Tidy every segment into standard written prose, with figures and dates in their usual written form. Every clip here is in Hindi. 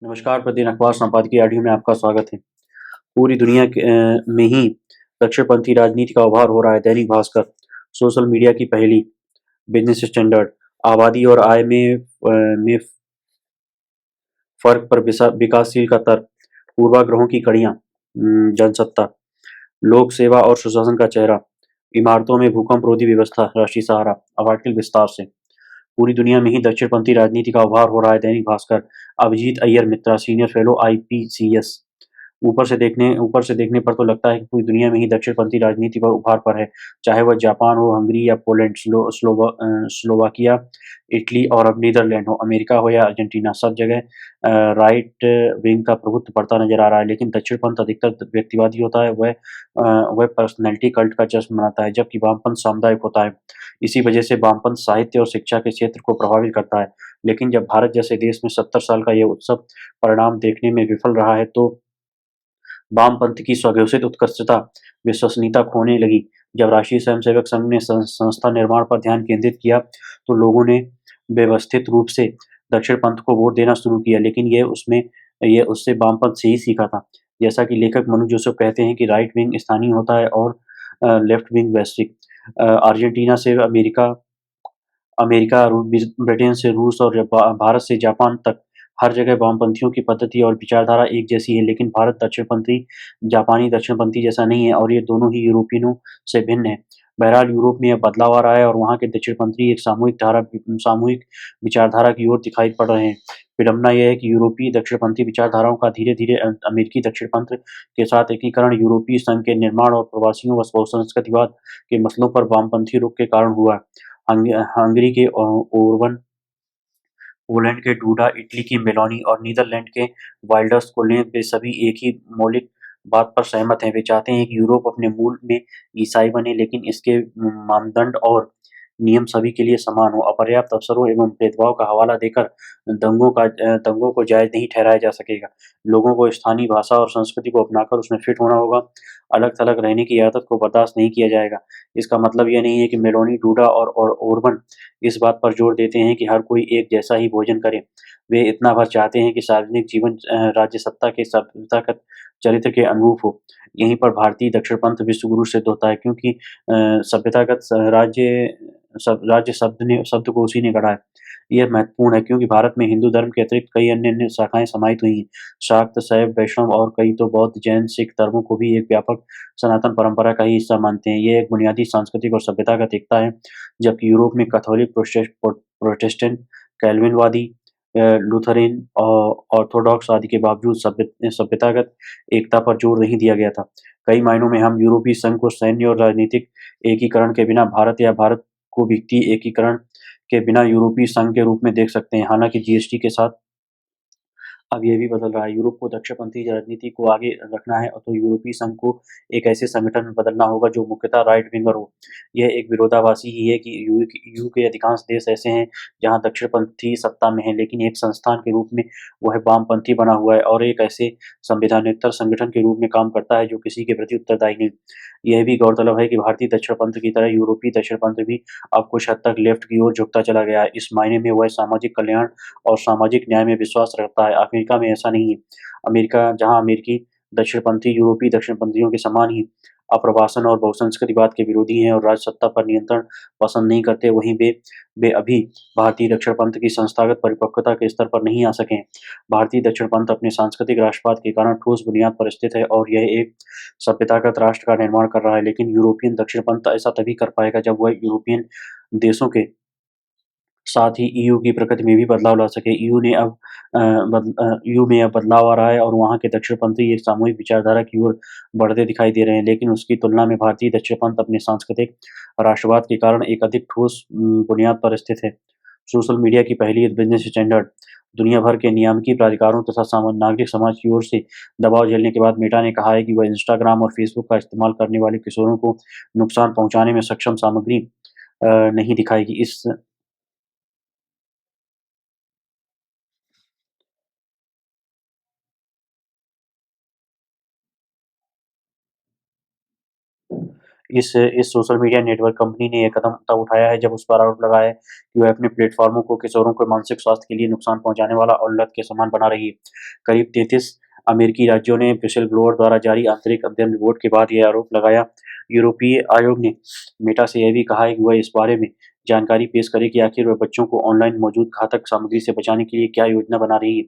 नमस्कार, प्रतिदिन अखबार संपादकीय ऑडियो में आपका स्वागत है। पूरी दुनिया में ही दक्षिणपंथी राजनीति का उभार हो रहा है। दैनिक भास्कर, सोशल मीडिया की पहेली, बिजनेस स्टैंडर्ड, आबादी और आय में फर्क पर विकासशील का तर्क, पूर्वाग्रहों की कड़ियाँ, जनसत्ता, लोक सेवा और सुशासन का चेहरा, इमारतों में भूकंप रोधी व्यवस्था, राष्ट्रीय सहारा। अब आर्टिकल विस्तार से। पूरी दुनिया में ही दक्षिणपंथी राजनीति का उभार हो रहा है। दैनिक भास्कर, अभिजीत अय्यर मित्रा, सीनियर फेलो आईपीसीएस। ऊपर से देखने पर तो लगता है कि पूरी दुनिया में ही दक्षिणपंथी राजनीति पर उभार पर है, चाहे वह जापान हो, हंगरी या पोलैंड, स्लोवाकिया, इटली और अब नीदरलैंड हो, अमेरिका हो या अर्जेंटीना, सब जगह राइट विंग का प्रभुत्व बढ़ता नजर आ रहा है। लेकिन दक्षिणपंथ अधिकतर व्यक्तिवादी होता है, वह पर्सनैलिटी कल्ट का जश्न मनाता है, जबकि वामपंथ सामुदायिक होता है। इसी वजह से वामपंथ साहित्य और शिक्षा के क्षेत्र को प्रभावित करता है। लेकिन जब भारत जैसे देश में 70 साल का यह उत्सव परिणाम देखने में विफल रहा है, तो वामपंथ की स्वघोषित उत्कृष्टता विश्वसनीयता खोने लगी। जब राष्ट्रीय स्वयंसेवक संघ ने संस्था निर्माण पर ध्यान केंद्रित किया, तो लोगों ने व्यवस्थित रूप से दक्षिण पंथ को वोट देना शुरू किया, लेकिन ये उससे वामपंथ से ही सीखा था। जैसा कि लेखक मनु जोसेफ कहते हैं कि राइट विंग स्थानीय होता है और लेफ्ट विंग वैश्विक। अर्जेंटीना से अमेरिका, अमेरिका, ब्रिटेन से रूस और भारत से जापान तक हर जगह वामपंथियों की पद्धति और विचारधारा एक जैसी है, लेकिन भारत दक्षिणपंथी जापानी दक्षिणपंथी जैसा नहीं है और ये दोनों ही यूरोपियनों से भिन्न है। बहरहाल यूरोप में यह बदलाव आ रहा है और वहाँ के दक्षिणपंथी एक सामूहिक विचारधारा की ओर दिखाई पड़ रहे हैं। विडंबना यह है कि यूरोपीय दक्षिणपंथी विचारधाराओं का धीरे-धीरे अमेरिकी दक्षिणपंथ के साथ एकीकरण यूरोपीय संघ के निर्माण और प्रवासियों व बहुसंस्कृतिवाद के मसलों पर वामपंथी रुख के कारण हुआ। हंगरी के ओरबन, पोलैंड के डूडा, इटली की मेलोनी और नीदरलैंड के वाइल्डर्स को लें, वे सभी एक ही मौलिक बात पर सहमत हैं। वे चाहते हैं कि यूरोप अपने मूल में ईसाई बने, लेकिन इसके मानदंड और नियम सभी के लिए समान हो। अपर्याप्त अवसरों एवं भेदभाव का हवाला देकर दंगों को जायज़ नहीं ठहराया जा सकेगा। लोगों को स्थानीय भाषा और संस्कृति को अपनाकर उसमें फिट होना होगा। अलग-थलग रहने की आदत को बर्दाश्त नहीं किया जाएगा। इसका मतलब यह नहीं है कि मेलोनी, डूडा और ओरबन इस बात पर जोर देते हैं कि हर कोई एक जैसा ही भोजन करे। वे इतना भर चाहते हैं कि सार्वजनिक जीवन राज्य सत्ता के सभ्यतागत चरित्र के अनुरूप हो। यहीं पर भारतीय दक्षिणपंथ विश्वगुरु सिद्ध होता है, क्योंकि सभ्यतागत राज्य शब्द को उसी ने गढ़ा है। यह महत्वपूर्ण है क्योंकि भारत में हिंदू धर्म के अतिरिक्त कई अन्य शाखाएँ समाहित हुई हैं। शाक्त, शैव, वैष्णव और कई तो बौद्ध, जैन, सिख धर्मों को भी एक व्यापक सनातन परंपरा का ही हिस्सा मानते हैं। ये एक बुनियादी सांस्कृतिक और सभ्यतागत एकता है। जबकि यूरोप में कैथोलिक, प्रोटेस्टेंट, कैल्विनवादी, लूथरन और ऑर्थोडॉक्स आदि के बावजूद सभ्यतागत एकता पर जोर नहीं दिया गया था। कई मायनों में हम यूरोपीय संघ को सैन्य और राजनीतिक एकीकरण के बिना भारत या भारत को वित्तीय एकीकरण के बिना यूरोपीय संघ के रूप में देख सकते हैं। हालांकि जीएसटी के साथ अब ये भी बदल रहा है। यूरोप को दक्षिणपंथी राजनीति को आगे रखना है, तो यूरोपीय संघ को एक ऐसे संगठन में बदलना होगा जो मुख्यतः राइट विंगर हो। यह एक विरोधाभासी ही है कि ईयू के अधिकांश देश ऐसे हैं जहां दक्षिणपंथी सत्ता में है, लेकिन एक संस्थान के रूप में वह वामपंथी बना हुआ है और एक ऐसे संवैधानिकतर संगठन के रूप में काम करता है जो किसी के प्रति उत्तरदायी नहीं। यह भी गौरतलब है कि भारतीय दक्षिणपंथ की तरह यूरोपीय दक्षिणपंथ भी अब कुछ हद तक लेफ्ट की ओर झुकता चला गया है। इस मायने में वह सामाजिक कल्याण और सामाजिक न्याय में विश्वास रखता है। अमेरिका में ऐसा नहीं है। जहाँ अमेरिकी दक्षिणपंथी यूरोपीय दक्षिणपंथियों के समान ही आप्रवासन और बहुसंस्कृतिवाद के विरोधी हैं और राजसत्ता पर नियंत्रण पसंद नहीं करते, वहीं वे अभी भारतीय दक्षिणपंथ की संस्थागत परिपक्वता के स्तर पर नहीं आ सके हैं। भारतीय दक्षिणपंथ अपने सांस्कृतिक राष्ट्रवाद के कारण ठोस बुनियाद पर स्थित है और यह एक सभ्यतागत राष्ट्र का निर्माण कर रहा है, लेकिन यूरोपियन दक्षिणपंथ ऐसा तभी कर पाएगा जब वह यूरोपियन देशों के साथ ही ईयू की प्रकृति में भी बदलाव ला सके। ईयू में अब बदलाव आ रहा है और वहाँ के दक्षिणपंथी एक सामूहिक विचारधारा की ओर बढ़ते दिखाई दे रहे हैं, लेकिन उसकी तुलना में भारतीय दक्षिणपंथ अपने सांस्कृतिक राष्ट्रवाद के कारण एक अधिक ठोस बुनियाद पर स्थित है। सोशल मीडिया की पहली बिजनेस स्टैंडर्ड। दुनिया भर के नियामकी प्राधिकारों तथा नागरिक समाज की ओर से दबाव झेलने के बाद मेटा ने कहा है कि वह इंस्टाग्राम और फेसबुक का इस्तेमाल करने वाले किशोरों को नुकसान पहुंचाने में सक्षम सामग्री नहीं दिखाएगी। इस इस सोशल मीडिया नेटवर्क कंपनी ने यह कदम तब उठाया है जब उस पर आरोप लगा है कि वह अपने प्लेटफॉर्मों को किशोरों को मानसिक स्वास्थ्य के लिए नुकसान पहुंचाने वाला और लत के समान बना रही है। करीब 33 अमेरिकी राज्यों ने व्हिसल ब्लोअर द्वारा जारी आंतरिक अध्ययन रिपोर्ट के बाद यह आरोप लगाया। यूरोपीय आयोग ने मेटा से यह भी कहा है कि वह इस बारे में जानकारी पेश करे कि आखिर वह बच्चों को ऑनलाइन मौजूद घातक सामग्री से बचाने के लिए क्या योजना बना रही है।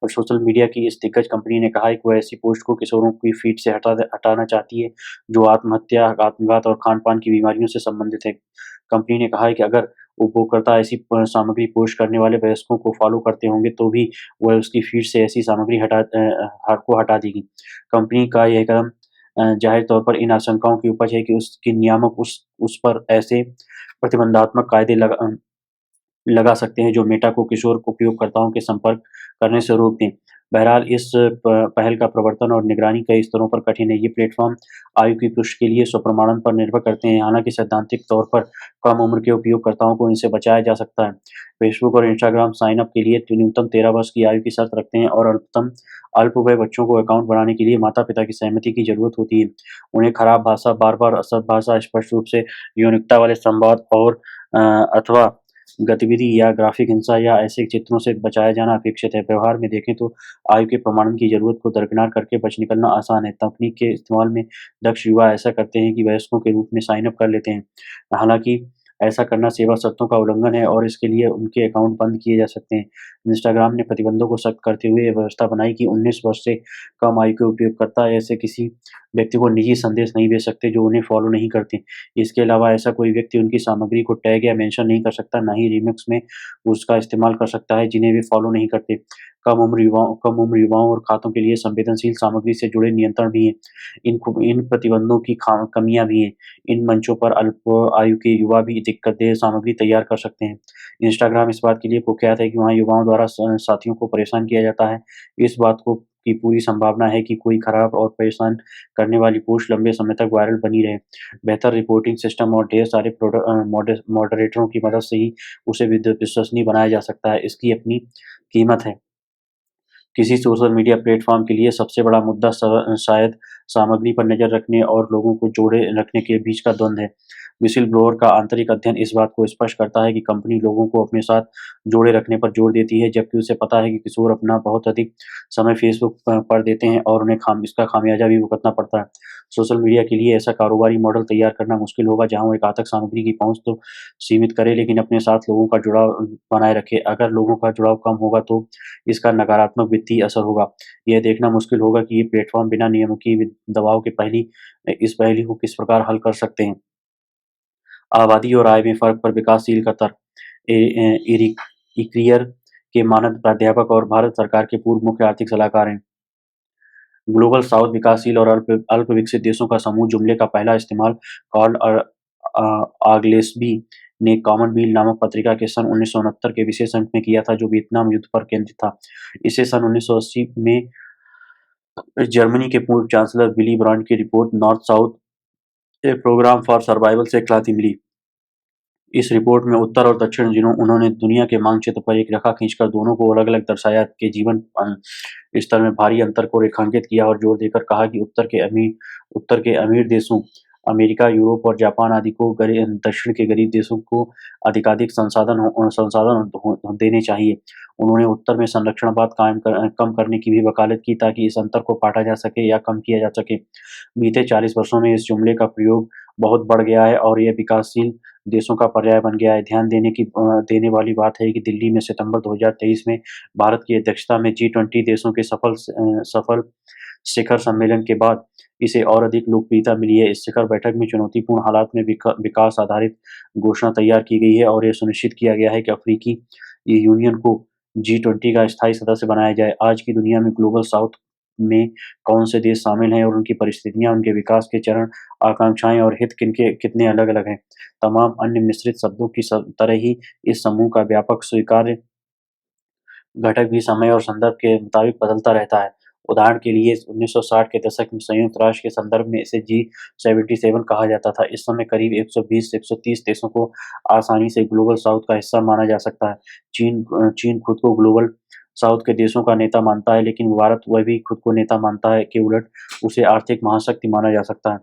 और सोशल मीडिया की इस दिग्गज कंपनी ने कहा है कि वह ऐसी पोस्ट को किशोरों की फीड से हटाना चाहती है जो आत्महत्या, आत्मघात और खान-पान की बीमारियों से संबंधित है। कंपनी ने कहा है कि अगर उपयोगकर्ता ऐसी सामग्री पोस्ट करने वाले वयस्कों को फॉलो करते होंगे तो भी वह उसकी फीड से ऐसी सामग्री हटा देगी। कंपनी का यह कदम ज़ाहिर तौर पर इन आशंकाओं की उपज है कि उसके नियामक उस पर ऐसे प्रतिबंधात्मक कायदे लगा सकते हैं जो मेटा को किशोर उपयोगकर्ताओं के संपर्क करने से रोक दें। बहरहाल इस पहल का प्रवर्तन और निगरानी कई स्तरों पर कठिन है। ये प्लेटफ़ॉर्म आयु की पुष्टि के लिए स्वप्रमाणन पर निर्भर करते हैं। हालाँकि सैद्धांतिक तौर पर कम उम्र के उपयोगकर्ताओं को इनसे बचाया जा सकता है। फेसबुक और इंस्टाग्राम साइन अप के लिए न्यूनतम 13 वर्ष की आयु की शर्त रखते हैं और अल्पवय बच्चों को अकाउंट बनाने के लिए माता-पिता की सहमति की ज़रूरत होती है। उन्हें खराब भाषा, बार-बार असभ्य भाषा, स्पष्ट रूप से यौनिकता वाले संवाद और अथवा गतिविधि या ग्राफिक हिंसा या ऐसे चित्रों से बचाया जाना अपेक्षित है। व्यवहार में देखें तो आयु के प्रमाणन की ज़रूरत को दरकिनार करके बच निकलना आसान है। तकनीक के इस्तेमाल में दक्ष युवा ऐसा करते हैं कि वयस्कों के रूप में साइन अप कर लेते हैं। हालाँकि ऐसा करना सेवा शर्तों का उल्लंघन है और इसके लिए उनके अकाउंट बंद किए जा सकते हैं। इंस्टाग्राम ने प्रतिबंधों को सख्त करते हुए ये व्यवस्था बनाई कि 19 वर्ष से कम आयु के उपयोगकर्ता ऐसे किसी व्यक्ति को निजी संदेश नहीं भेज सकते जो उन्हें फॉलो नहीं करते। इसके अलावा ऐसा कोई व्यक्ति उनकी सामग्री को टैग या मेंशन नहीं कर सकता, ना ही रीमिक्स में उसका इस्तेमाल कर सकता है जिन्हें वे फॉलो नहीं करते। कम उम्र युवाओं और खातों के लिए संवेदनशील सामग्री से जुड़े नियंत्रण भी हैं। इन प्रतिबंधों की कमियाँ भी हैं। इन मंचों पर अल्प आयु के युवा भी दिक्कतदेह सामग्री तैयार कर सकते हैं। इंस्टाग्राम इस बात के लिए कुख्यात है कि वहाँ युवाओं द्वारा साथियों को परेशान किया जाता है। इस बात को की पूरी संभावना है कि कोई खराब और परेशान करने वाली पोस्ट लंबे समय तक वायरल बनी रहे। बेहतर रिपोर्टिंग सिस्टम और ढेर सारे मॉडरेटरों की मदद से ही उसे विश्वसनीय बनाया जा सकता है। इसकी अपनी कीमत है। किसी सोशल मीडिया प्लेटफ़ॉर्म के लिए सबसे बड़ा मुद्दा शायद सामग्री पर नज़र रखने और लोगों को जोड़े रखने के बीच का द्वंद्व है। व्हिसल ब्लोअर का आंतरिक अध्ययन इस बात को स्पष्ट करता है कि कंपनी लोगों को अपने साथ जोड़े रखने पर जोर देती है, जबकि उसे पता है कि किशोर अपना बहुत अधिक समय फेसबुक पर देते हैं और उन्हें इसका खामियाजा भी भुगतना पड़ता है। सोशल मीडिया के लिए ऐसा कारोबारी मॉडल तैयार करना मुश्किल होगा जहाँ वो घातक सामग्री की पहुँच तो सीमित करे, लेकिन अपने साथ लोगों का जुड़ाव बनाए रखे। अगर लोगों का जुड़ाव कम होगा तो इसका नकारात्मक वित्तीय असर होगा। यह देखना मुश्किल होगा कि ये प्लेटफ़ॉर्म बिना नियमों की दबाव के इस पहेली को किस प्रकार हल कर सकते हैं। आबादी और आय में फ़र्क पर विकासशील का तर्क। एरिक इक्रियर के मानद प्राध्यापक और भारत सरकार के पूर्व मुख्य आर्थिक सलाहकार हैं। ग्लोबल साउथ विकासशील और अल्प विकसित देशों का समूह जुमले का पहला इस्तेमाल कार्ल आग्लेस्बी ने कॉमनवेल्थ नामक पत्रिका के सन 1969 के विशेष अंक में किया था, जो वियतनाम युद्ध पर केंद्रित था। इसे सन 1980 में जर्मनी के पूर्व चांसलर विली ब्रांड की report north south a programme for survival से ख्याति मिली। इस रिपोर्ट में उत्तर और दक्षिण उन्होंने दुनिया के मानचित्र पर एक रेखा खींचकर दोनों को अलग-अलग दर्शाया के जीवन स्तर में भारी अंतर को रेखांकित किया और जोर देकर कहा कि उत्तर के अमीर देशों अमेरिका, यूरोप और जापान आदि को दक्षिण के गरीब देशों को अधिकाधिक संसाधन देने चाहिए। उन्होंने उत्तर में संरक्षणवाद कम करने की भी वकालत की ताकि इस अंतर को काटा जा सके या कम किया जा सके। बीते 40 वर्षों में इस जुमले का प्रयोग बहुत बढ़ गया है और यह विकासशील देशों का पर्याय बन गया है। ध्यान देने वाली बात है कि दिल्ली में सितंबर 2023 में भारत की अध्यक्षता में G20 देशों के सफल शिखर सम्मेलन के बाद इसे और अधिक लोकप्रियता मिली है। इस शिखर बैठक में चुनौतीपूर्ण हालात में विकास आधारित घोषणा तैयार की गई है और यह सुनिश्चित किया गया है कि अफ्रीकी यूनियन को G20 का स्थायी सदस्य बनाया जाए। आज की दुनिया में ग्लोबल साउथ में कौन से देश शामिल हैं और उनकी परिस्थितियां, उनके विकास के चरण, आकांक्षाएं और हित कितने अलग-अलग हैं। तमाम अन्य मिश्रित शब्दों की तरह ही इस समूह का व्यापक स्वीकार्य घटक भी समय और संदर्भ के मुताबिक बदलता रहता है। उदाहरण के लिए 1960 के दशक में संयुक्त राष्ट्र के संदर्भ में इसे G77 कहा जाता था। इस समय करीब 120-130 देशों को आसानी से ग्लोबल साउथ का हिस्सा माना जा सकता है। चीन खुद को ग्लोबल साउथ के देशों का नेता मानता है, लेकिन भारत वह भी खुद को नेता मानता है के उलट उसे आर्थिक महाशक्ति माना जा सकता है,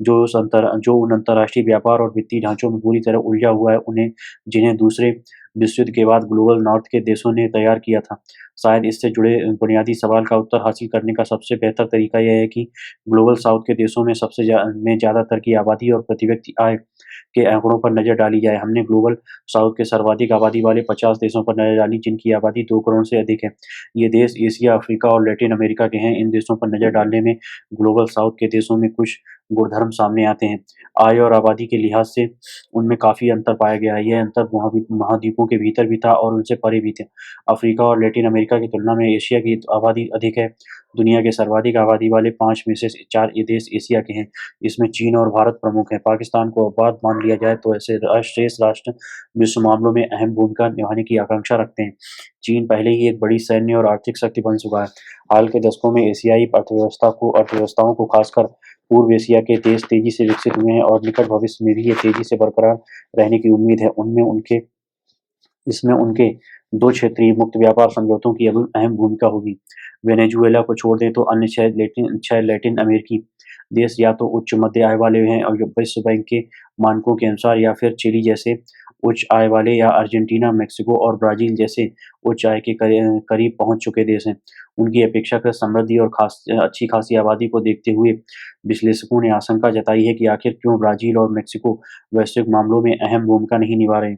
जो उन अंतर्राष्ट्रीय व्यापार और वित्तीय ढांचों में पूरी तरह उलझा हुआ है, जिन्हें दूसरे विश्व युद्ध के बाद ग्लोबल नॉर्थ के देशों ने तैयार किया था। शायद इससे जुड़े बुनियादी सवाल का उत्तर हासिल करने का सबसे बेहतर तरीका यह है कि ग्लोबल साउथ के देशों में ज़्यादातर की आबादी और प्रति व्यक्ति आय के आंकड़ों पर नज़र डाली जाए। हमने ग्लोबल साउथ के सर्वाधिक आबादी वाले 50 देशों पर नज़र डाली, जिनकी आबादी 2 करोड़ से अधिक है। ये देश एशिया, अफ्रीका और लैटिन अमेरिका के हैं। इन देशों पर नज़र डालने में ग्लोबल साउथ के देशों में कुछ गुणधर्म सामने आते हैं। आय और आबादी के लिहाज से उनमें काफ़ी अंतर पाया गया है। यह अंतर महाद्वीपों के भीतर भी था और उनसे परे भी थे। अफ्रीका और लैटिन अमेरिका की तुलना में एशिया की आबादी अधिक है। दुनिया के सर्वाधिक आबादी वाले 5 में से 4 ये देश एशिया के हैं। इसमें चीन और भारत प्रमुख हैं। पाकिस्तान को अपवाद मान लिया जाए तो ऐसे शेष राष्ट्र विश्व मामलों में अहम भूमिका निभाने की आकांक्षा रखते हैं। चीन पहले ही एक बड़ी सैन्य और आर्थिक शक्ति बन चुका है। हाल के दशकों में एशियाई अर्थव्यवस्थाओं को खासकर पूर्व एशिया के देश तेजी से विकसित हुए हैं और निकट भविष्य में भी ये तेजी से बरकरार रहने की उम्मीद है। इसमें उनके 2 क्षेत्रीय मुक्त व्यापार समझौतों की अहम भूमिका होगी। वेनेजुएला को छोड़ दें तो अन्य 6 लैटिन अमेरिकी देश या तो उच्च मध्य आय वाले हैं और विश्व बैंक के मानकों के अनुसार, या फिर चिली जैसे उच्च आय वाले, या अर्जेंटीना, मेक्सिको और ब्राज़ील जैसे उच्च आय के करीब पहुंच चुके देश हैं। उनकी अपेक्षाकृत समृद्धि और अच्छी खासी आबादी को देखते हुए विश्लेषकों ने आशंका जताई है कि आखिर क्यों ब्राज़ील और मेक्सिको वैश्विक मामलों में अहम भूमिका नहीं निभा रहे।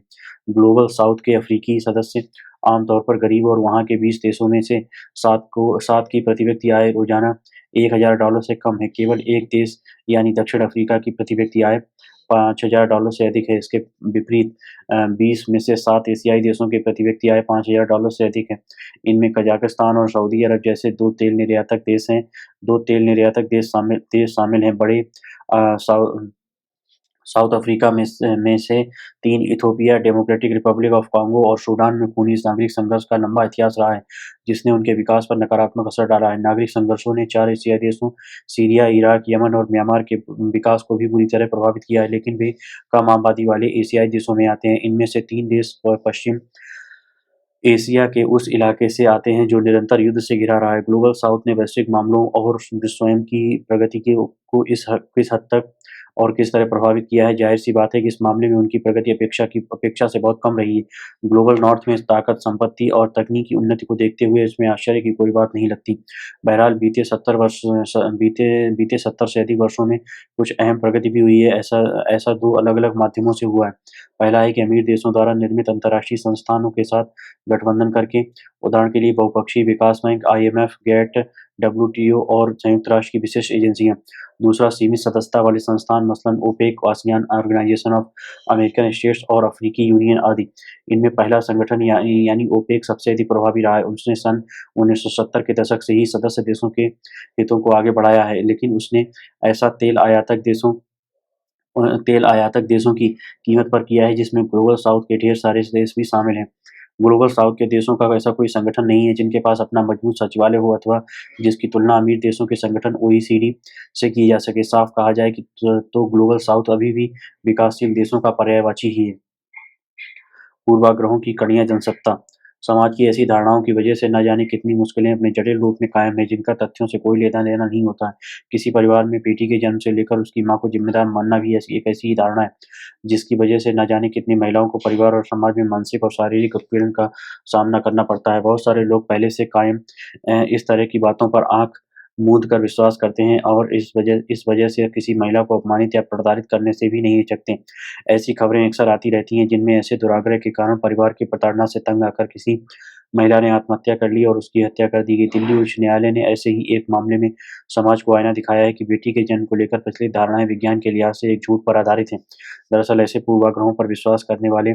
ग्लोबल साउथ के अफ्रीकी सदस्य आमतौर पर गरीब और वहाँ के 20 देशों में से 7 की प्रति व्यक्ति आय रोज़ाना $1000 से कम है। केवल एक देश यानी दक्षिण अफ्रीका की प्रति व्यक्ति आय $5000 से अधिक है। इसके विपरीत 20 में से 7 एशियाई देशों की प्रति व्यक्ति आय $5000 से अधिक है। इनमें कजाकिस्तान और सऊदी अरब जैसे 2 तेल निर्यातक देश हैं। 2 तेल निर्यातक देश शामिल हैं। बड़े साउथ अफ्रीका में से 3 Ethiopia, democratic Republic of Congo और सूडान में खूनी नागरिक संघर्ष का लंबा इतिहास रहा है, जिसने उनके विकास पर नकारात्मक असर डाला है। नागरिक संघर्षों ने 4 एशियाई देशों सीरिया, इराक, यमन और म्यांमार के विकास को भी बुरी तरह प्रभावित किया है, लेकिन वे कम आबादी वाले एशियाई देशों में आते हैं। इनमें से 3 देश पश्चिम एशिया के उस इलाके से आते हैं जो निरंतर युद्ध से घिरा रहा है। ग्लोबल साउथ ने वैश्विक मामलों और स्वयं की प्रगति को किस हद तक और किस तरह प्रभावित किया है, ज़ाहिर-सी बात है कि इस मामले में उनकी प्रगति अपेक्षा से बहुत कम रही है। ग्लोबल नॉर्थ में ताकत, संपत्ति और तकनीकी उन्नति को देखते हुए इसमें आश्चर्य की कोई बात नहीं लगती। बहरहाल बीते 70 से अधिक वर्षों में कुछ अहम प्रगति भी हुई है। ऐसा 2 अलग-अलग माध्यमों से हुआ है। पहला है कि अमीर देशों द्वारा निर्मित अंतर्राष्ट्रीय संस्थानों के साथ गठबंधन करके, उदाहरण के लिए बहुपक्षीय विकास बैंक, IMF, गेट, WTO और संयुक्त राष्ट्र की विशेष एजेंसियाँ। दूसरा, सीमित सदस्यता वाले संस्थान, मसलन OPEC, ASEAN, organization of American states और अफ्रीकी यूनियन आदि। इनमें पहला संगठन यानी ओपेक सबसे अधिक प्रभावी रहा है। उसने सन 1970 के दशक से ही सदस्य देशों के हितों को आगे बढ़ाया है, लेकिन उसने ऐसा तेल आयातक देशों की कीमत पर किया है, जिसमें ग्लोबल साउथ के ढेर सारे देश भी शामिल हैं। ग्लोबल साउथ के देशों का ऐसा कोई संगठन नहीं है जिनके पास अपना मजबूत सचिवालय हो अथवा जिसकी तुलना अमीर देशों के संगठन OECD से की जा सके। साफ कहा जाए कि तो ग्लोबल साउथ अभी भी विकासशील देशों का पर्यायवाची ही है। पूर्वाग्रहों की कड़ियाँ जनसत्ता। समाज की ऐसी धारणाओं की वजह से न जाने कितनी मुश्किलें अपने जटिल रूप में कायम हैं, जिनका तथ्यों से कोई लेना-देना नहीं होता है। किसी परिवार में बेटी के जन्म से लेकर उसकी माँ को जिम्मेदार मानना भी एक ऐसी ही धारणा है, जिसकी वजह से न जाने कितनी महिलाओं को परिवार और समाज में मानसिक और शारीरिक उत्पीड़न का सामना करना पड़ता है। बहुत सारे लोग पहले से कायम इस तरह की बातों पर आँख मूंद कर विश्वास करते हैं और इस वजह से किसी महिला को अपमानित या प्रताड़ित करने से भी नहीं हिचकते। ऐसी खबरें अक्सर आती रहती हैं जिनमें ऐसे दुराग्रह के कारण परिवार की प्रताड़ना से तंग आकर किसी महिला ने आत्महत्या कर ली और उसकी हत्या कर दी गई। दिल्ली उच्च न्यायालय ने ऐसे ही एक मामले में समाज को आईना दिखाया है कि बेटी के जन्म को लेकर प्रचलित धारणाएं विज्ञान के लिहाज से एक झूठ पर आधारित हैं। दरअसल ऐसे पूर्वाग्रहों पर विश्वास करने वाले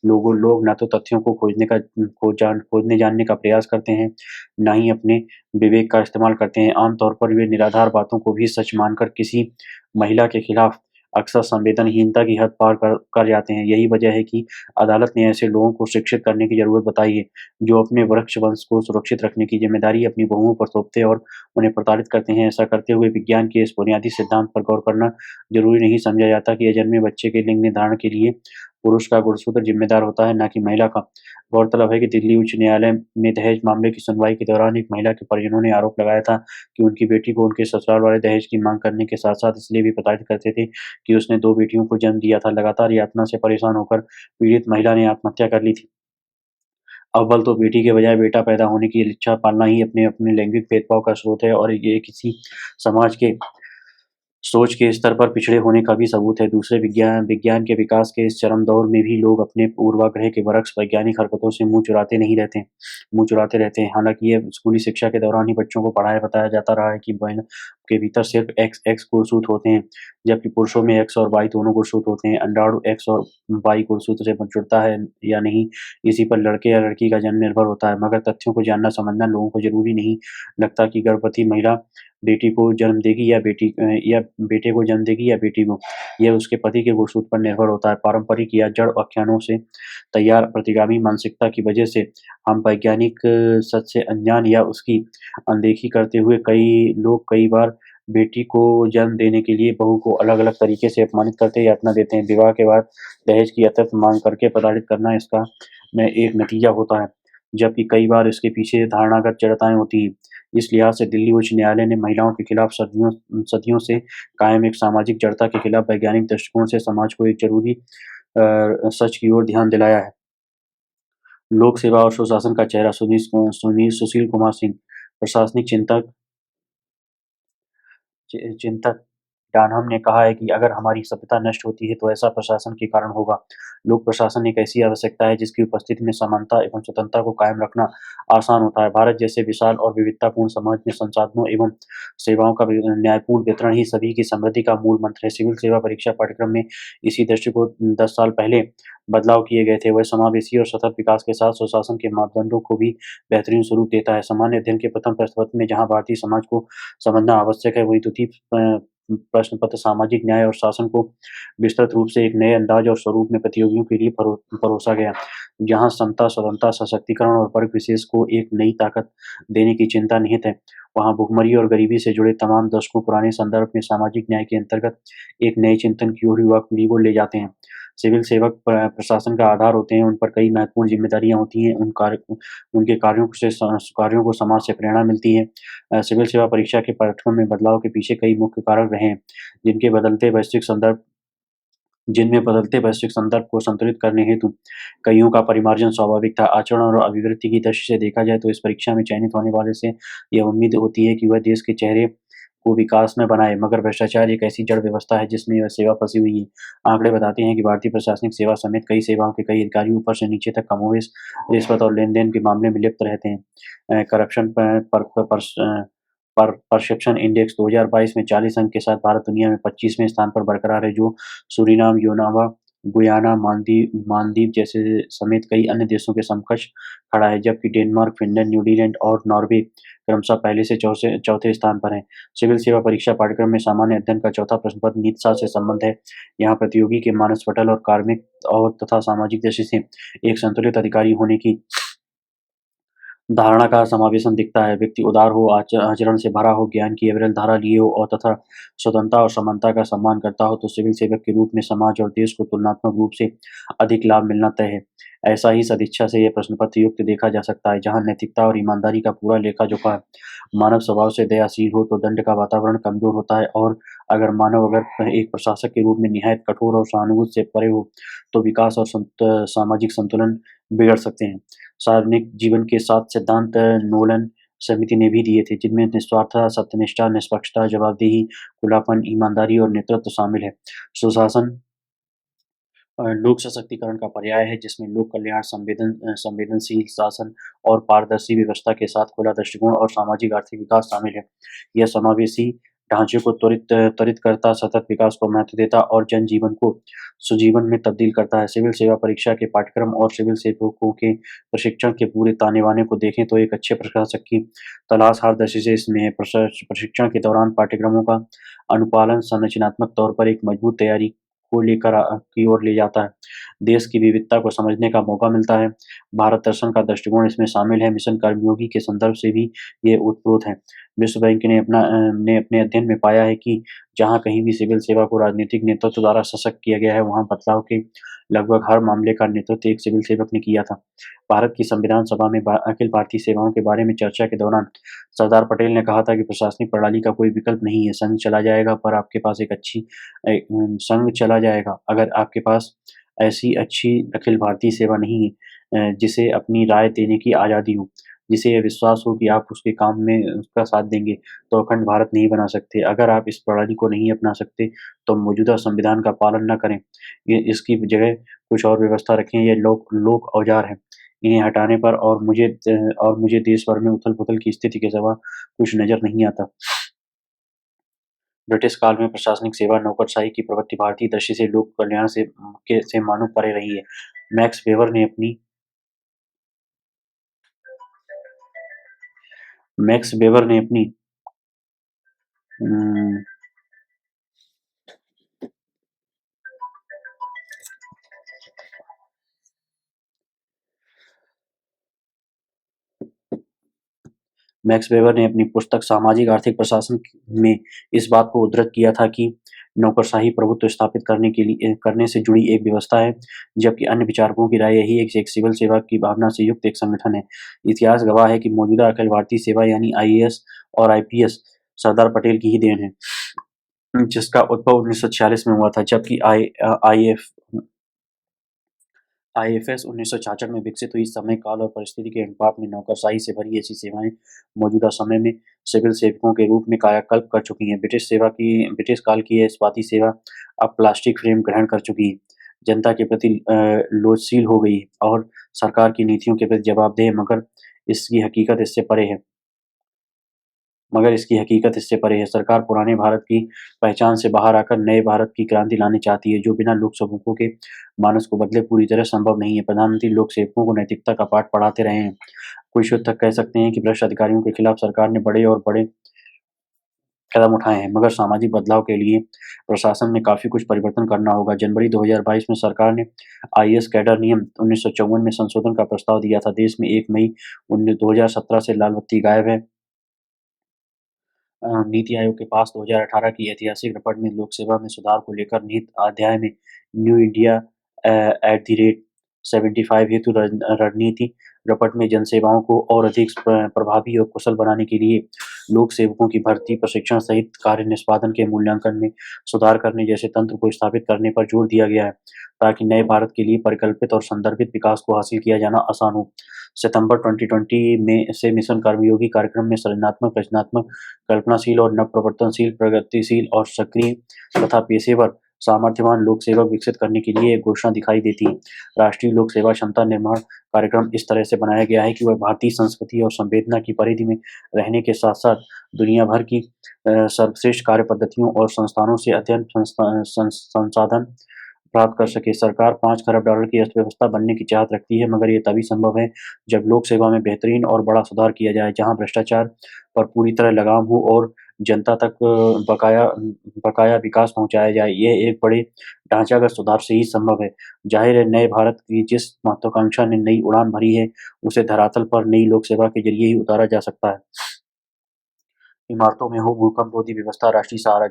लोग न तो तथ्यों को खोजने जानने का प्रयास करते हैं, न ही अपने विवेक का इस्तेमाल करते हैं। आमतौर पर वे निराधार बातों को भी सच मानकर किसी महिला के खिलाफ अक्सर संवेदनहीनता की हद पार कर जाते हैं। यही वजह है कि अदालत ने ऐसे लोगों को शिक्षित करने की ज़रूरत बताई है, जो अपने वृक्ष वंश को सुरक्षित रखने की ज़िम्मेदारी अपनी बहुओं पर थोपते हैं और उन्हें प्रताड़ित करते हैं। ऐसा करते हुए विज्ञान के इस बुनियादी सिद्धांत पर गौर करना ज़रूरी नहीं समझा जाता कि अजन्मे बच्चे के लिंग निर्धारण के लिए पुरुष का गुणसूत्र जिम्मेदार होता है, ना कि महिला का। गौरतलब है कि दिल्ली उच्च न्यायालय में दहेज मामले की सुनवाई के दौरान एक महिला के परिजनों ने आरोप लगाया था कि उनकी बेटी को उनके ससुराल वाले दहेज की मांग करने के साथ-साथ इसलिए भी प्रताड़ित करते थे कि उसने 2 बेटियों को जन्म दिया था। लगातार यातना से परेशान होकर पीड़ित महिला ने आत्महत्या कर ली थी। अव्वल तो बेटी के बजाय बेटा पैदा होने की इच्छा पालना ही अपने अपने लैंगिक भेदभाव का स्रोत है और ये किसी समाज के सोच के स्तर पर पिछड़े होने का भी सबूत है। दूसरे विज्ञान विज्ञान के विकास के इस चरम दौर में भी लोग अपने पूर्वाग्रह के बरक्स वैज्ञानिक हरकतों से मुँह चुराते रहते हैं। हालाँकि ये स्कूली शिक्षा के दौरान ही बच्चों को पढ़ाया-बताया जाता रहा है कि बहन के भीतर सिर्फ़ एक्स गुणसूत्र होते हैं, जबकि पुरुषों में एक्स और वाई दोनों गुणसूत्र होते हैं। अंडाणु एक्स और वाई गुणसूत्र से जुड़ता है या नहीं, इसी पर लड़के या लड़की का जन्म निर्भर होता है। मगर तथ्यों को जानना-समझना लोगों को ज़रूरी नहीं लगता कि गर्भवती महिला बेटी को जन्म देगी या बेटे को जन्म देगी या बेटी को। यह उसके पति के गुणसूत्र पर निर्भर होता है। पारंपरिक या जड़ व्याख्यानों से तैयार प्रतिगामी मानसिकता की वजह से हम वैज्ञानिक सच से अनजान या उसकी अनदेखी करते हुए कई बार बेटी को जन्म देने के लिए बहू को अलग-अलग तरीके से अपमानित करते या यातना देते हैं। विवाह के बाद दहेज की अत्यंत माँग करके प्रताड़ित करना इसका में एक नतीजा होता है, जबकि कई बार इसके पीछे धारणागत जड़ताएँ होती हैं। इस लिहाज से दिल्ली उच्च न्यायालय ने महिलाओं के खिलाफ सदियों से कायम एक सामाजिक जड़ता के खिलाफ वैज्ञानिक दृष्टिकोण से समाज को एक ज़रूरी सच की ओर ध्यान दिलाया है। लोक सेवा और सुशासन का चेहरा सुशील कुमार सिंह, प्रशासनिक चिंतक डानहम ने कहा है कि अगर हमारी सभ्यता नष्ट होती है तो ऐसा प्रशासन के कारण होगा। लोक प्रशासन एक ऐसी आवश्यकता है जिसकी उपस्थिति में समानता एवं स्वतंत्रता को कायम रखना आसान होता है। भारत जैसे विशाल और विविधतापूर्ण समाज में संसाधनों एवं सेवाओं का न्यायपूर्ण वितरण ही सभी की समृद्धि का मूल मंत्र है। सिविल सेवा परीक्षा पाठ्यक्रम में इसी दृष्टिकोण 10 साल पहले बदलाव किए गए थे। वह समावेशी और सतत विकास के साथ सुशासन के मापदंडों को भी बेहतरीन स्वरूप देता है। सामान्य अध्ययन के प्रथम प्रश्न पत्र में जहाँ भारतीय समाज को समझना आवश्यक है, वहीं द्वितीय प्रश्न पत्र सामाजिक न्याय और शासन को विस्तृत रूप से एक नए अंदाज और स्वरूप में प्रतियोगियों के लिए परोसा गया। जहाँ समता, स्वतंत्रता, सशक्तिकरण और वर्ग विशेष को एक नई ताकत देने की चिंता निहित है, वहाँ भुखमरी और गरीबी से जुड़े तमाम दशकों पुराने संदर्भ में सामाजिक न्याय के अंतर्गत एक नए चिंतन की ओर युवा पीढ़ी को ले जाते हैं। सिविल सेवक प्रशासन का आधार होते हैं, उन पर कई महत्वपूर्ण ज़िम्मेदारियाँ होती हैं, उनके कार्यों को समाज से प्रेरणा मिलती है। सिविल सेवा परीक्षा के पाठ्यक्रम में बदलाव के पीछे कई मुख्य कारक रहे हैं, जिनके बदलते वैश्विक संदर्भ जिनमें बदलते वैश्विक संदर्भ को संतुलित करने हेतु कइयों का परिमार्जन स्वाभाविक था। आचरण और अभिवृत्ति की दृष्टि से देखा जाए तो इस परीक्षा में चयनित होने वाले से यह उम्मीद होती है कि वह देश के चेहरे को विकास में बनाए, मगर भ्रष्टाचार एक ऐसी जड़ व्यवस्था है जिसमें यह सेवा फँसी हुई है। आंकड़े बताते हैं कि भारतीय प्रशासनिक सेवा समेत कई सेवाओं के कई अधिकारी ऊपर से नीचे तक कमोबेश रिश्वत और लेन-देन के मामले में लिप्त रहते हैं। करप्शन परसेप्शन इंडेक्स 2022 में 40 अंक के साथ भारत दुनिया में 25वें स्थान पर बरकरार है, जो सूरीनाम, योनावा, गुयाना, मालदीव जैसे समेत कई अन्य देशों के समकक्ष खड़ा है, जबकि डेनमार्क, फिनलैंड, न्यूजीलैंड और नॉर्वे क्रमशः पहले से चौथे स्थान पर हैं। सिविल सेवा परीक्षा पाठ्यक्रम में सामान्य अध्ययन का चौथा प्रश्न पत्र नीतिशास्त्र से संबंध है। यहाँ प्रतियोगी के मानस पटल और कार्मिक और तथा सामाजिक दृष्टि से एक संतुलित अधिकारी होने की धारणा का समावेशन दिखता है। व्यक्ति उदार हो, आचरण से भरा हो, ज्ञान की अविरल धारा लिए हो और तथा स्वतंत्रता और समानता का सम्मान करता हो, तो सिविल सेवक के रूप में समाज और देश को तुलनात्मक रूप से अधिक लाभ मिलना तय है। ऐसा ही सदिच्छा से यह प्रश्न पत्र युक्त देखा जा सकता है, जहाँ नैतिकता और ईमानदारी का पूरा लेखा-जोखा है। मानव स्वभाव से दयाशील हो तो दंड का वातावरण कमजोर होता है, और अगर एक प्रशासक के रूप में निहायत कठोर और सहानुभूति से परे हो, तो विकास और सामाजिक संतुलन बिगड़ सकते हैं। सार्वजनिक जीवन के 7 सिद्धांत नोलन समिति ने भी दिए थे, जिनमें निस्वार्थता, सत्यनिष्ठा, निष्पक्षता, जवाबदेही, खुलापन, ईमानदारी और नेतृत्व शामिल है। सुशासन लोक सशक्तिकरण का पर्याय है, जिसमें लोक कल्याण, संवेदनशील शासन और पारदर्शी व्यवस्था के साथ खुला दृष्टिकोण और सामाजिक आर्थिक विकास शामिल है। यह समावेशी ढांचे को त्वरित करता, सतत विकास को महत्व देता और जनजीवन को सुजीवन में तब्दील करता है। सिविल सेवा परीक्षा के पाठ्यक्रम और सिविल सेवकों के प्रशिक्षण के पूरे ताने-बाने को देखें तो एक अच्छे प्रशासक की तलाश हर दृष्टि से इसमें है। प्रशिक्षण के दौरान पाठ्यक्रमों का अनुपालन संरचनात्मक तौर पर एक मजबूत तैयारी को लेकर की ओर ले जाता है। देश की विविधता को समझने का मौका मिलता है। भारत दर्शन का दृष्टिकोण इसमें शामिल है। मिशन कर्मयोगी के संदर्भ से भी ये ओतप्रोत है। विश्व बैंक ने अपने अध्ययन में पाया है कि जहाँ कहीं भी सिविल सेवा को राजनीतिक नेतृत्व द्वारा सशक्त किया गया है, वहाँ बदलाव के लगभग हर मामले का नेतृत्व एक सिविल सेवक ने किया था। भारत की संविधान सभा में अखिल भारतीय सेवाओं के बारे में चर्चा के दौरान सरदार पटेल ने कहा था कि प्रशासनिक प्रणाली का कोई विकल्प नहीं है। संघ चला जाएगा पर आपके पास एक अच्छी संघ चला जाएगा अगर आपके पास ऐसी अच्छी अखिल भारतीय सेवा नहीं है जिसे अपनी राय देने की आज़ादी हो, जिसे ये विश्वास हो कि आप उसके काम में उसका साथ देंगे, तो अखंड भारत नहीं बना सकते। अगर आप इस प्रणाली को नहीं अपना सकते, तो मौजूदा संविधान का पालन न करें। ये इसकी जगह कुछ और व्यवस्था रखें। ये लोक औजार हैं। इन्हें हटाने पर और मुझे देश भर में उथल-पुथल की स्थिति के सिवा कुछ नज़र नहीं आता। ब्रिटिश काल में प्रशासनिक सेवा नौकरशाही की प्रवृत्ति भारतीय दृष्टि से लोक कल्याण से मानो परे रही है। मैक्स वेबर ने अपनी मैक्स वेबर ने अपनी उम, मैक्स वेबर ने अपनी पुस्तक सामाजिक आर्थिक प्रशासन में इस बात को उद्धृत किया था कि नौकरशाही प्रभुत्व स्थापित करने से जुड़ी एक व्यवस्था है, जबकि अन्य विचारकों की राय यही है कि एक सिविल सेवा की भावना से युक्त एक संगठन है। इतिहास गवाह है कि मौजूदा अखिल भारतीय सेवा यानी आईएएस और आईपीएस सरदार पटेल की ही देन है, जिसका उद्भव 1946 में हुआ था, जबकि आईएफएस 1966 में विकसित हुई। समय, काल और परिस्थिति के अनुपात में नौकरशाही से भरी ऐसी सेवाएं मौजूदा समय में सिविल सेवकों के रूप में कायाकल्प कर चुकी हैं। ब्रिटिश काल की यह इस्पाती सेवा अब प्लास्टिक फ्रेम ग्रहण कर चुकी है, जनता के प्रति लोचशील हो गई है और सरकार की नीतियों के प्रति जवाबदेह है, मगर इसकी हकीकत इससे परे है। सरकार पुराने भारत की पहचान से बाहर आकर नए भारत की क्रांति लानी चाहती है, जो बिना लोक सेवकों के मानस को बदले पूरी तरह संभव नहीं है। प्रधानमंत्री लोक सेवकों को नैतिकता का पाठ पढ़ाते रहे हैं। कुछ हद तक कह सकते हैं कि भ्रष्ट अधिकारियों के खिलाफ सरकार ने बड़े कदम उठाए हैं, मगर सामाजिक बदलाव के लिए प्रशासन में काफ़ी कुछ परिवर्तन करना होगा। जनवरी 2022 में सरकार ने आईएएस कैडर नियम 1954 में संशोधन का प्रस्ताव दिया था। देश में 1 मई 2017 से लाल बत्ती गायब है। नीति आयोग के पास 2018 की ऐतिहासिक रिपोर्ट में लोक सेवा में सुधार को लेकर निहित अध्याय में new India at the rate 75 हेतु रणनीति रिपोर्ट में जनसेवाओं को और अधिक प्रभावी और कुशल बनाने के लिए लोक सेवकों की भर्ती, प्रशिक्षण सहित कार्य निष्पादन के मूल्यांकन में सुधार करने जैसे तंत्र को स्थापित करने पर जोर दिया गया है, ताकि नए भारत के लिए परिकल्पित और संदर्भित विकास को हासिल किया जाना आसान हो। सितंबर 2020 में से मिशन कर्मयोगी कार्यक्रम में सृजनात्मक, रचनात्मक, कल्पनाशील और नवप्रवर्तनशील, प्रगतिशील और सक्रिय तथा पेशेवर सामर्थ्यवान लोक सेवक विकसित करने के लिए एक घोषणा दिखाई देती है। राष्ट्रीय लोक सेवा क्षमता निर्माण कार्यक्रम इस तरह से बनाया गया है कि वह भारतीय संस्कृति और संवेदना की परिधि में रहने के साथ-साथ दुनिया भर की सर्वश्रेष्ठ कार्य पद्धतियों और संस्थानों से अध्ययन संसाधन प्राप्त कर सके। सरकार $5 खरब की अर्थव्यवस्था बनने की चाहत रखती है, मगर ये तभी संभव है जब लोक सेवा में बेहतरीन और बड़ा सुधार किया जाए, जहाँ भ्रष्टाचार पर पूरी तरह लगाम हो और जनता तक बकाया विकास पहुँचाया जाए। ये एक बड़े ढांचागत सुधार से ही संभव है। ज़ाहिर है, नए भारत की जिस महत्वाकांक्षा ने नई उड़ान भरी है, उसे धरातल पर नई लोक सेवा के ज़रिए ही उतारा जा सकता है। इमारतों में हो भूकंप रोधी व्यवस्था। राष्ट्रीय सहारा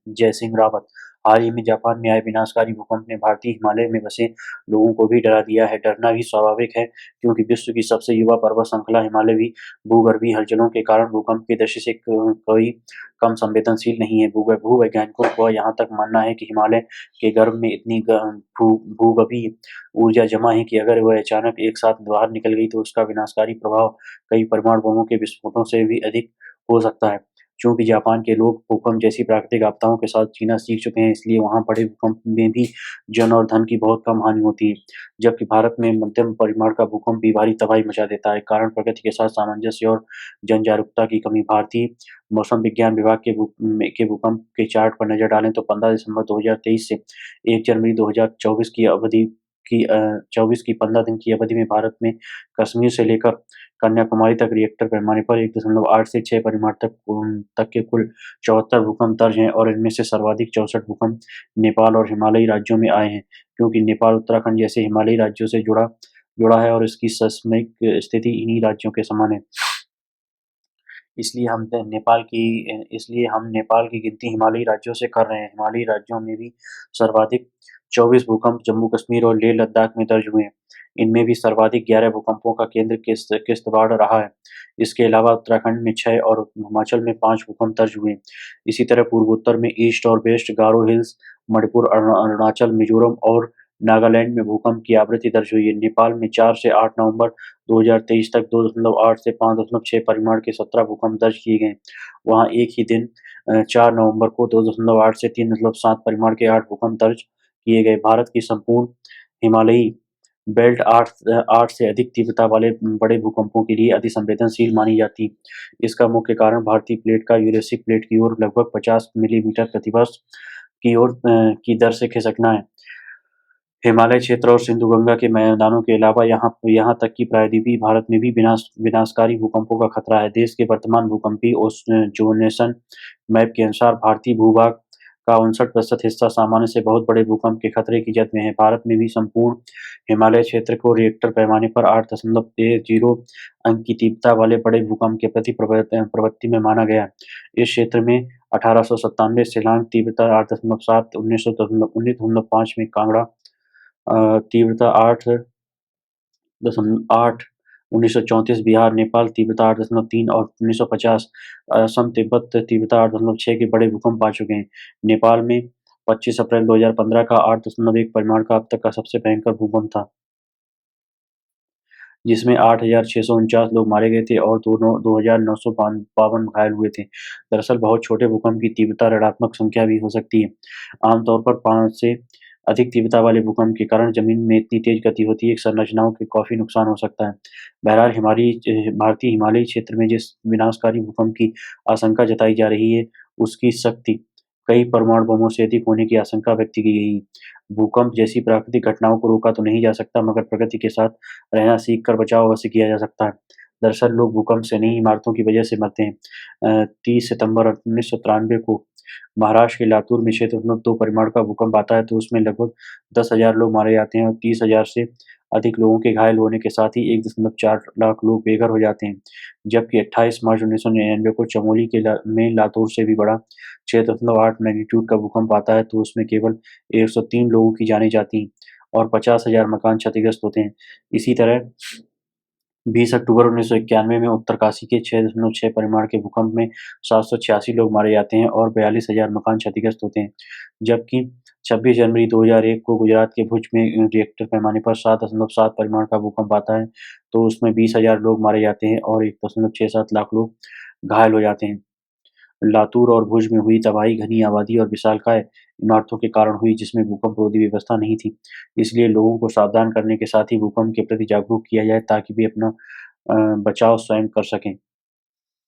जय सिंह रावत। हाल ही में जापान में आए विनाशकारी भूकंप ने भारतीय हिमालय में बसे लोगों को भी डरा दिया है। डरना भी स्वाभाविक है, क्योंकि विश्व की सबसे युवा पर्वत श्रृंखला हिमालय भी भूगर्भीय हलचलों के कारण भूकंप की दृष्टि से कोई कम संवेदनशील नहीं है। भूवैज्ञानिकों का यहाँ तक मानना है कि हिमालय के गर्भ में इतनी भूगर्भीय ऊर्जा जमा है कि अगर वह अचानक एक साथ बाहर निकल गई तो उसका विनाशकारी प्रभाव कई परमाणु बमों के विस्फोटों से भी अधिक हो सकता है। चूँकि जापान के लोग भूकंप जैसी प्राकृतिक आपदाओं के साथ जीना सीख चुके हैं, इसलिए वहाँ बड़े भूकंप में भी जन और धन की बहुत कम हानि होती है। जबकि भारत में मध्यम परिमाण का भूकंप भी भारी तबाही मचा देता है। कारण प्रकृति के साथ सामंजस्य और जन जागरूकता की कमी। भारतीय मौसम विज्ञान विभाग के भूकंप के चार्ट पर नज़र डालें तो 15 दिसंबर 2023 से 1 जनवरी 2024 की अवधि 24 की 15 दिन की अवधि में भारत में कश्मीर से लेकर कन्याकुमारी तक रिएक्टर पैमाने पर 1.8 से 6 परिमाण तक के कुल 74 भूकंप दर्ज हैं और इनमें से सर्वाधिक 64 भूकंप नेपाल और हिमालयी राज्यों में आए हैं, क्योंकि नेपाल उत्तराखंड जैसे हिमालयी राज्यों से जुड़ा जुड़ा है और इसकी सेस्मिक स्थिति इन्हीं राज्यों के समान है। इसलिए हम नेपाल की गिनती हिमालयी राज्यों से कर रहे हैं। हिमालयी राज्यों में भी सर्वाधिक 24 भूकंप जम्मू-कश्मीर और लेह-लद्दाख में दर्ज हुए हैं। इनमें भी सर्वाधिक 11 भूकंपों का केंद्र किश्तवाड़ रहा है। इसके अलावा उत्तराखंड में 6 और हिमाचल में 5 भूकंप दर्ज हुए हैं। इसी तरह पूर्वोत्तर में ईस्ट और वेस्ट गारो हिल्स, मणिपुर, अरुणाचल, मिजोरम और नागालैंड में भूकंप की आवृत्ति दर्ज हुई है। नेपाल में 4 से 8 नवंबर 2023 तक 2.8 से 5.6 परिमाण के 17 भूकंप दर्ज किए गए। वहाँ एक ही दिन 4 नवंबर को 2.8 से 3.7 परिमाण के 8 भूकंप दर्ज किए गए। भारत की संपूर्ण हिमालयी बेल्ट 8 से अधिक तीव्रता वाले बड़े भूकंपों के लिए अतिसंवेदनशील मानी जाती है। इसका मुख्य कारण भारतीय प्लेट का यूरेशिक प्लेट की ओर लगभग 50 मिलीमीटर प्रति वर्ष की दर से खिसकना है। हिमालय क्षेत्र और सिंधु-गंगा के मैदानों के अलावा यहाँ तक कि प्रायद्वीपीय भारत में भी विनाशकारी भूकंपों का खतरा है। देश के वर्तमान भूकंपीय ज़ोनेशन मैप के अनुसार भारतीय भूभाग का 59% हिस्सा सामान्य से बहुत बड़े भूकंप के खतरे की जद में है। भारत में भी संपूर्ण हिमालय क्षेत्र को रिएक्टर पैमाने पर 8.0 अंक की तीव्रता वाले बड़े भूकंप के प्रति प्रवृत्ति में माना गया है। इस क्षेत्र में 1897 शिलांग तीव्रता 8.7, 19.5 में कांगड़ा तीव्रता 8.8, 1934 बिहार नेपाल तीव्रता 8.3 और 1950 असम तिब्बत तीव्रता 8.6 के बड़े भूकंप आ चुके हैं। नेपाल में 25 अप्रैल 2015 का 8.1 परिमाण का अब तक का सबसे भयंकर भूकंप था, जिसमें 8,649 लोग मारे गए थे और 2,952 घायल हुए थे। दरअसल बहुत छोटे भूकंप की तीव्रता ऋणात्मक संख्या भी हो सकती है। आमतौर पर 5 से अधिक तीव्रता वाले भूकंप के कारण जमीन में इतनी तेज गति होती है कि संरचनाओं के काफ़ी नुकसान हो सकता है। बहरहाल भारतीय हिमालयी क्षेत्र में जिस विनाशकारी भूकंप की आशंका जताई जा रही है, उसकी शक्ति कई परमाणु बमों से अधिक होने की आशंका व्यक्त की गई है। भूकंप जैसी प्राकृतिक घटनाओं को रोका तो नहीं जा सकता, मगर प्रकृति के साथ रहना सीख कर बचाव अवश्य किया जा सकता है। दरअसल लोग भूकंप से नहीं, इमारतों की वजह से मरते हैं। 30 सितंबर 1993 को महाराष्ट्र के लातूर में 6.2 परिमाण का भूकंप आता है, तो उसमें लगभग 10,000 लोग मारे जाते हैं और 30,000 से अधिक लोगों के घायल होने के साथ ही 1.4 लाख लोग बेघर हो जाते हैं। जबकि 28 मार्च 1999 को चमोली में लातूर से भी बड़ा 6.8 मैग्नीट्यूड का भूकंप आता है, तो उसमें केवल 103 लोगों की जानें जाती हैं और 50,000 मकान क्षतिग्रस्त होते हैं। इसी तरह 20 अक्टूबर 1991 में उत्तरकाशी के 6.6 परिमाण के भूकंप में 786 लोग मारे जाते हैं और 42,000 मकान क्षतिग्रस्त होते हैं। जबकि 26 जनवरी 2001 को गुजरात के भुज में रिएक्टर पैमाने पर 7.7 परिमाण का भूकंप आता है, तो उसमें 20,000 लोग मारे जाते हैं और 1.67 लाख लोग घायल हो जाते हैं। लातूर और भुज में हुई तबाही घनी आबादी और विशालकाय इमारतों के कारण हुई, जिसमें भूकंप-रोधी व्यवस्था नहीं थी। इसलिए लोगों को सावधान करने के साथ ही भूकंप के प्रति जागरूक किया जाए ताकि वे अपना बचाव स्वयं कर सकें।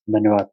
धन्यवाद।